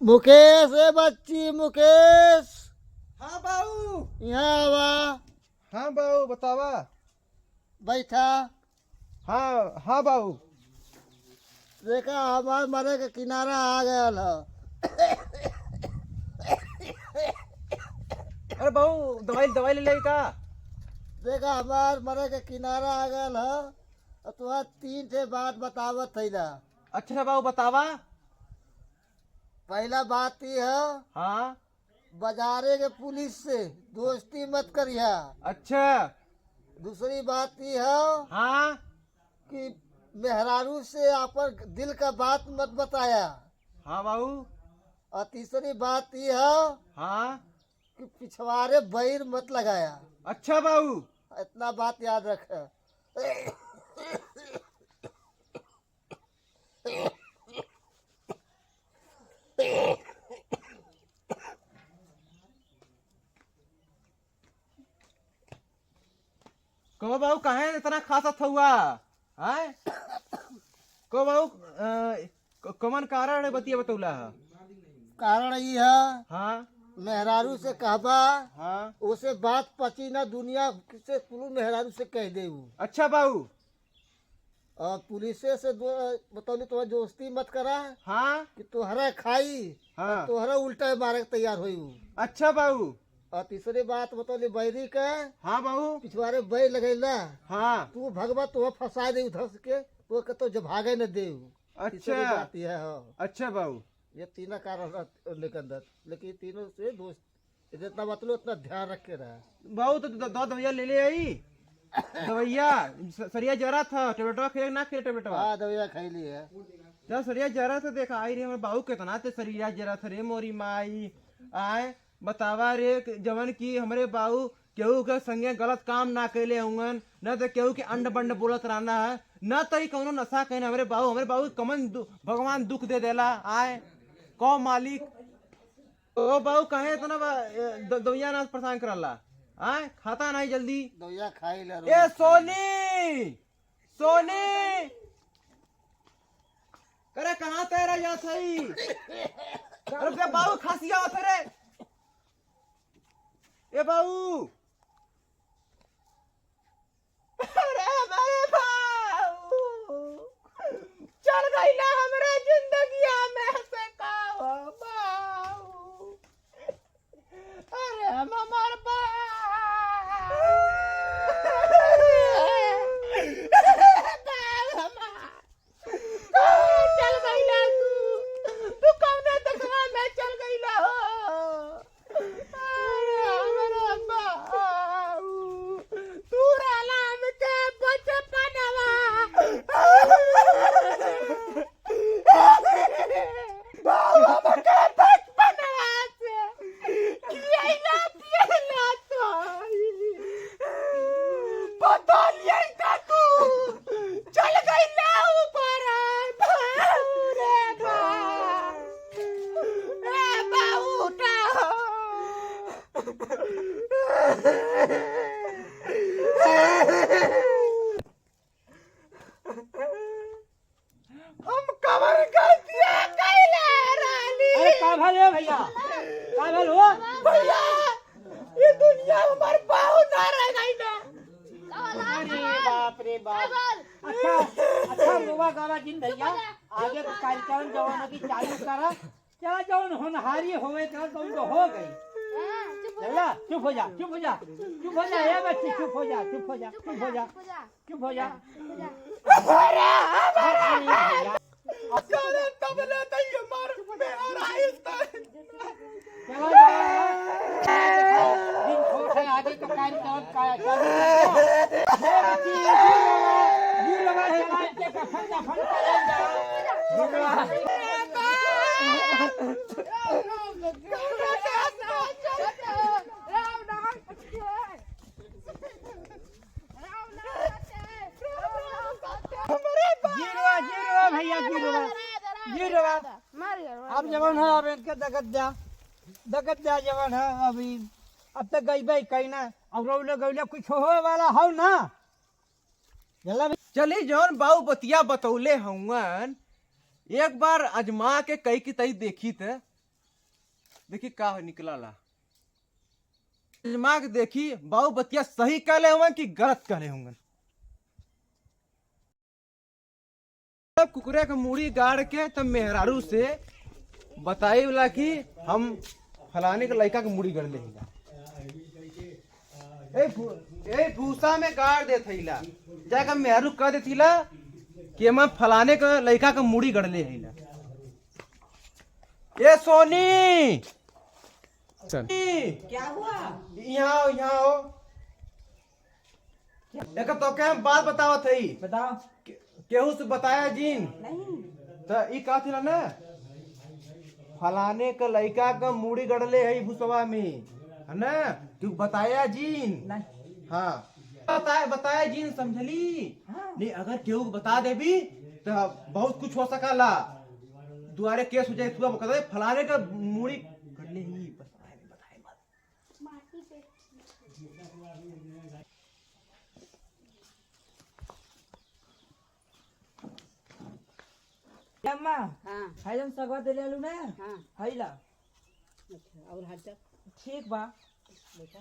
मुकेश ए बच्ची मुकेश हाँ बाऊ। यहाँ आवा हाँ बाऊ बतावा। बैठा। हाँ हाँ बाऊ। देखा हमार मरे के किनारा आ गया है। अरे बाऊ दवाई दवाई ले ले का। देखा हमार मरे के किनारा आ गया है और तुम्हारा तीन ठे बात बतावत थी ना। अच्छा बाऊ बतावा। पहला बात ये है हाँ बाजारे के पुलिस से दोस्ती मत करिया। अच्छा। दूसरी बात ये है हाँ कि मेहरारू से आपन दिल का बात मत बताया। हाँ बाऊ। और तीसरी बात ये है हाँ कि पिछवाड़े बैर मत लगाया। अच्छा बाऊ। इतना बात याद रख। कहो बाऊ कहे इतना खासा हुआ है। कहो बाऊ कमन कारण है बतिया बतौला है। कारण ये है हाँ मेहरारू से कहबा हाँ उसे बात पची ना दुनिया से कुल मेहरारू से कह दे। अच्छा बाऊ। और पुलिस से बतौली तुम्हारा दोस्ती मत करा हाँ कि तुहरा खाई हाँ तुहरा उल्टा मारे के तैयार हुई। अच्छा बाऊ। और तीसरी बात बतौली बैरी का हाँ बाऊ। पिछवाड़े बैर लगेला हाँ तू भगवा तो फंसा दे उधर के तो कहतो जब भागे न दे। तीसरी अच्छा बात यह है। अच्छा बाऊ। ये तीनों कारण लेकिन लेकिन तीनों से दोस्त जितना बतलो उतना ध्यान रख के रहा। बाऊ तो दो दवाइया ले ले आई। दवाइया सरिया जरा था टेबलेटवा खेल ना खेल टेबलेटवा। हाँ दवाइयाँ खाई ली है। जब सरिया जरा था देखा आई रे हमारे बाऊ कितना ते सरिया जरा था रे मोरी माई। आए बतावा रे जवन की हमारे बाऊ केहू के संगे गलत काम ना कैले होंगन न तो केहू के अंड बंड बोलत रहना है न तो कौनो नशा कहने हमारे बाऊ कमन भगवान दुख दे देला। आए कौ मालिक ओ बाऊ कहे इतना दवाइया ना परेशान करला। आए खाता नहीं जल्दी। दवाइयाँ खाई ले। ए सोनी सोनी करे कहाँ तेरा या सही। अरे बाबू खांसी आवत है रे। ए बाबू अरे मेरे बाबू चल गई ना हमारे जिंदगी में से का बाबू। अरे हमार चल गई ना तू कौन तकवा में चल गई ना हो। अरे हमारा बाऊ तू राला में के बचपनवा बाऊ हमके बचपनवा से खियाइला पियाइला तो बदलिए का तू चल गई ना ऊपर रे बाऊ उठा। हम कवर कर दिया कैले रानी। अरे का भल है भैया का भल हो भैया ये दुनिया हमार बाऊ ना रह गई ना। अरे बाप रे बाप। अच्छा अच्छा रोवा गावा जिन भैया आगे कार्यक्रम जवान की चालू करा चला जौन होनहारी होवे तो हो गई। चला चुप हो जा चुप हो जा चुप हो जा ये बच्ची चुप हो जा चुप हो जा चुप हो जा चुप हो जा। अरे अरे भैया चलो तबले तो ये मार में आ रहा है चला जा दिन छोट है आगे का कार्यक्रम का चालू जी लगा है आज के कफन दफन करेंगे। जीरो भैया जीरो अब जवान है अब इनके दगत जा जवान है अभी अब तक गई भाई कहीं ना अब रोले गौले कुछ हो वाला हो ना। चली जौन बाऊ बतिया बतौले हवन एक बार अजमा के कई की तई देखी थे देखी का निकला ला दिमाग देखी बाबू बतिया सही कहले होंगे कि गलत कहले होंगे। कुकुरे के मुड़ी गाड़ के तब मेहरारू से बताई वाला कि हम फलाने के लड़का के मुड़ी गड़ ले भूसा में गाड़ दे थैला जाकर मेहरारू कह देतीला कि हम फलाने के लड़का के मुड़ी गड़ ले हिला। ये सोनी क्या हुआ? यहाँ आओ एक तो क्या बात बताओ थी बताओ। केहू से बताया जीन नहीं तो ई का थी ना फलाने का लड़का का मुड़ी गड़ले है भूसवा में है ना तू बताया जीन नहीं। हाँ बताया जीन समझली। हाँ। नहीं अगर केहू बता देबी तो बहुत कुछ हो सकला दुआरे केस हो जाए तू कहते फलाने का मुड़ी गड़ले ही बताए अम्मा हाँ हाय हम सगवा दे ले लू ना। हाँ हाय ला अच्छा और हाल चाल ठीक बा बेटा